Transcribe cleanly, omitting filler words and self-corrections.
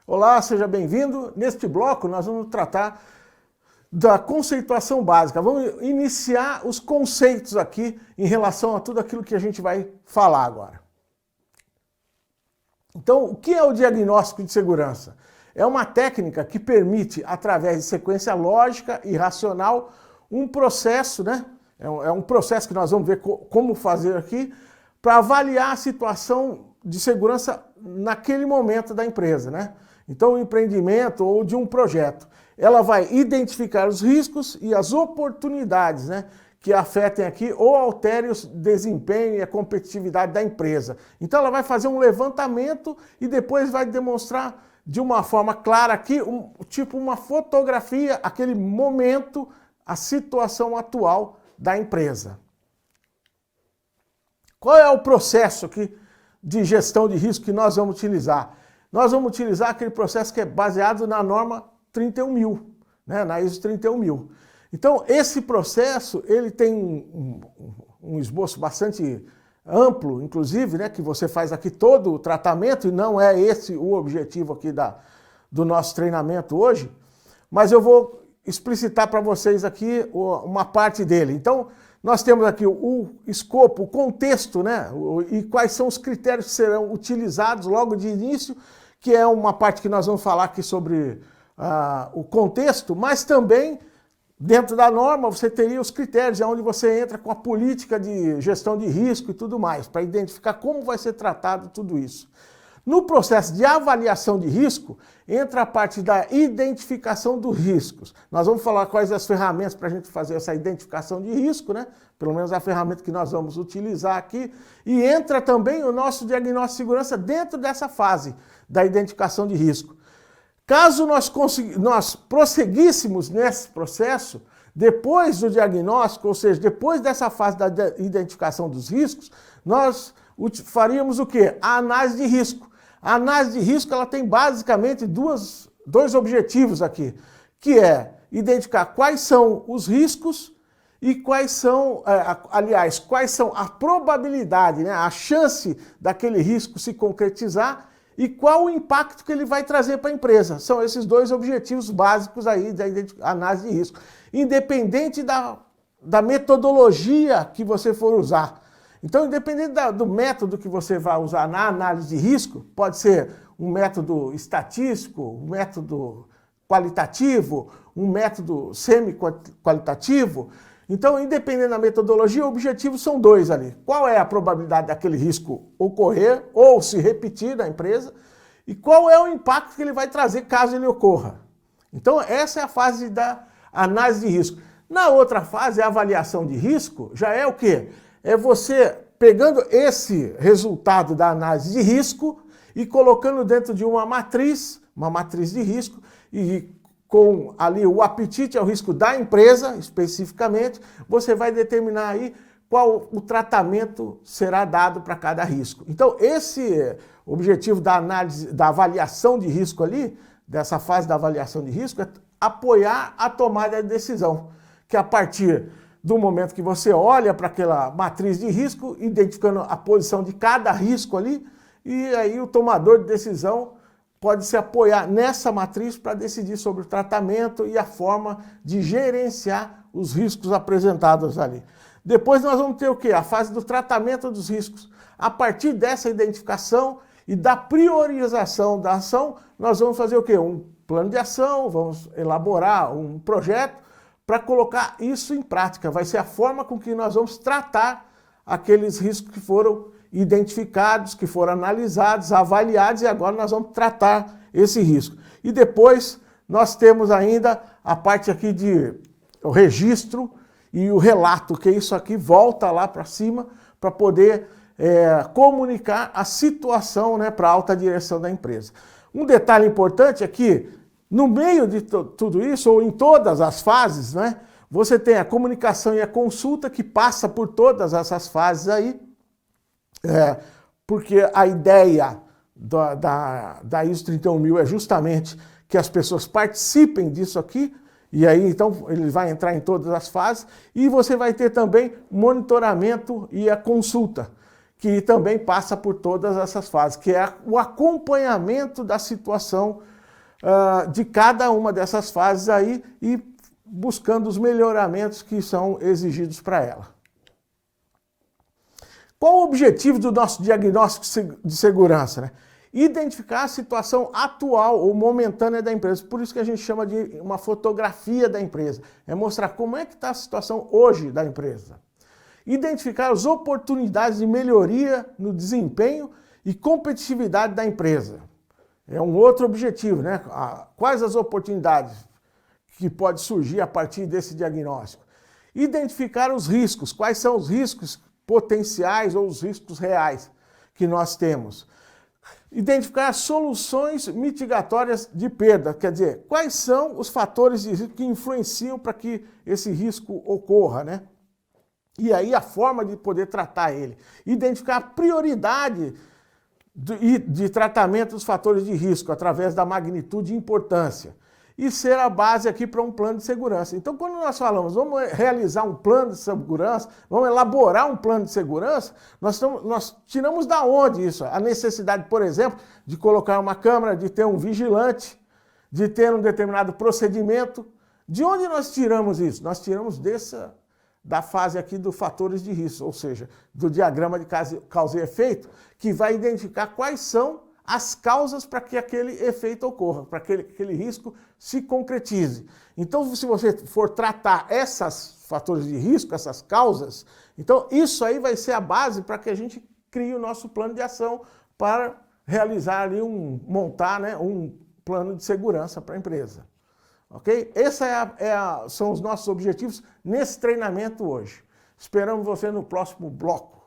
Olá, seja bem-vindo. Neste bloco nós vamos tratar da conceituação básica. Vamos iniciar os conceitos aqui em relação a tudo aquilo que a gente vai falar agora. Então, o que é o diagnóstico de segurança? É uma técnica que permite, através de sequência lógica e racional, um processo, né? É um processo que nós vamos ver como fazer aqui, para avaliar a situação de segurança naquele momento da empresa, né? Então, o empreendimento ou de um projeto, ela vai identificar os riscos e as oportunidades, né, que afetem aqui ou alterem o desempenho e a competitividade da empresa. Então, ela vai fazer um levantamento e depois vai demonstrar de uma forma clara aqui, tipo uma fotografia, aquele momento, a situação atual da empresa. Qual é o processo aqui de gestão de risco que nós vamos utilizar? Nós vamos utilizar aquele processo que é baseado na norma 31000, né, na ISO 31000. Então, esse processo, ele tem um esboço bastante amplo, inclusive, né, que você faz aqui todo o tratamento, e não é esse o objetivo aqui do nosso treinamento hoje, mas eu vou explicitar para vocês aqui uma parte dele. Então, nós temos aqui o escopo, o contexto, né, e quais são os critérios que serão utilizados logo de início, que é uma parte que nós vamos falar aqui sobre o contexto, mas também, dentro da norma, você teria os critérios, onde você entra com a política de gestão de risco e tudo mais, para identificar como vai ser tratado tudo isso. No processo de avaliação de risco, entra a parte da identificação dos riscos. Nós vamos falar quais as ferramentas para a gente fazer essa identificação de risco, né? Pelo menos a ferramenta que nós vamos utilizar aqui. E entra também o nosso diagnóstico de segurança dentro dessa fase da identificação de risco. Caso nós prosseguíssemos nesse processo, depois do diagnóstico, ou seja, depois dessa fase da identificação dos riscos, nós faríamos o quê? A análise de risco. A análise de risco, ela tem basicamente dois objetivos aqui, que é identificar quais são os riscos e quais são, quais são a probabilidade, né, a chance daquele risco se concretizar e qual o impacto que ele vai trazer para a empresa. São esses dois objetivos básicos aí da análise de risco. Independente da metodologia que você for usar. Então, independente do método que você vai usar na análise de risco, pode ser um método estatístico, um método qualitativo, um método semi-qualitativo. Então, independente da metodologia, o objetivo são dois ali. Qual é a probabilidade daquele risco ocorrer ou se repetir na empresa e qual é o impacto que ele vai trazer caso ele ocorra. Então, essa é a fase da análise de risco. Na outra fase, a avaliação de risco, já é o quê? É você pegando esse resultado da análise de risco e colocando dentro de uma matriz de risco, e com ali o apetite ao risco da empresa, especificamente, você vai determinar aí qual o tratamento será dado para cada risco. Então, esse objetivo da análise, da avaliação de risco ali, dessa fase da avaliação de risco, é apoiar a tomada de decisão, que a partir do momento que você olha para aquela matriz de risco, identificando a posição de cada risco ali, e aí o tomador de decisão pode se apoiar nessa matriz para decidir sobre o tratamento e a forma de gerenciar os riscos apresentados ali. Depois nós vamos ter o quê? A fase do tratamento dos riscos. A partir dessa identificação e da priorização da ação, nós vamos fazer o quê? Um plano de ação, vamos elaborar um projeto para colocar isso em prática. Vai ser a forma com que nós vamos tratar aqueles riscos que foram identificados, que foram analisados, avaliados, e agora nós vamos tratar esse risco. E depois nós temos ainda a parte aqui de o registro e o relato, que isso aqui volta lá para cima para poder comunicar a situação, né, para a alta direção da empresa. Um detalhe importante é que no meio de tudo isso, ou em todas as fases, né, você tem a comunicação e a consulta que passa por todas essas fases aí, porque a ideia da ISO 31000 é justamente que as pessoas participem disso aqui, e aí então ele vai entrar em todas as fases, e você vai ter também monitoramento e a consulta, que também passa por todas essas fases, que é o acompanhamento da situação de cada uma dessas fases aí e buscando os melhoramentos que são exigidos para ela. Qual o objetivo do nosso diagnóstico de segurança, né? Identificar a situação atual ou momentânea da empresa. Por isso que a gente chama de uma fotografia da empresa. É mostrar como é que está a situação hoje da empresa. Identificar as oportunidades de melhoria no desempenho e competitividade da empresa. É um outro objetivo, né? Quais as oportunidades que podem surgir a partir desse diagnóstico? Identificar os riscos. Quais são os riscos potenciais ou os riscos reais que nós temos? Identificar soluções mitigatórias de perda, quer dizer, quais são os fatores de risco que influenciam para que esse risco ocorra, né? E aí a forma de poder tratar ele. Identificar a prioridade de tratamento dos fatores de risco através da magnitude e importância. E ser a base aqui para um plano de segurança. Então, quando nós falamos, vamos realizar um plano de segurança, vamos elaborar um plano de segurança, nós tiramos da onde isso? A necessidade, por exemplo, de colocar uma câmera, de ter um vigilante, de ter um determinado procedimento. De onde nós tiramos isso? Nós tiramos da fase aqui dos fatores de risco, ou seja, do diagrama de causa e efeito, que vai identificar quais são as causas para que aquele efeito ocorra, para que aquele risco se concretize. Então, se você for tratar esses fatores de risco, essas causas, então isso aí vai ser a base para que a gente crie o nosso plano de ação para realizar ali montar, né, um plano de segurança para a empresa. Ok? Esses são os nossos objetivos nesse treinamento hoje. Esperamos você no próximo bloco.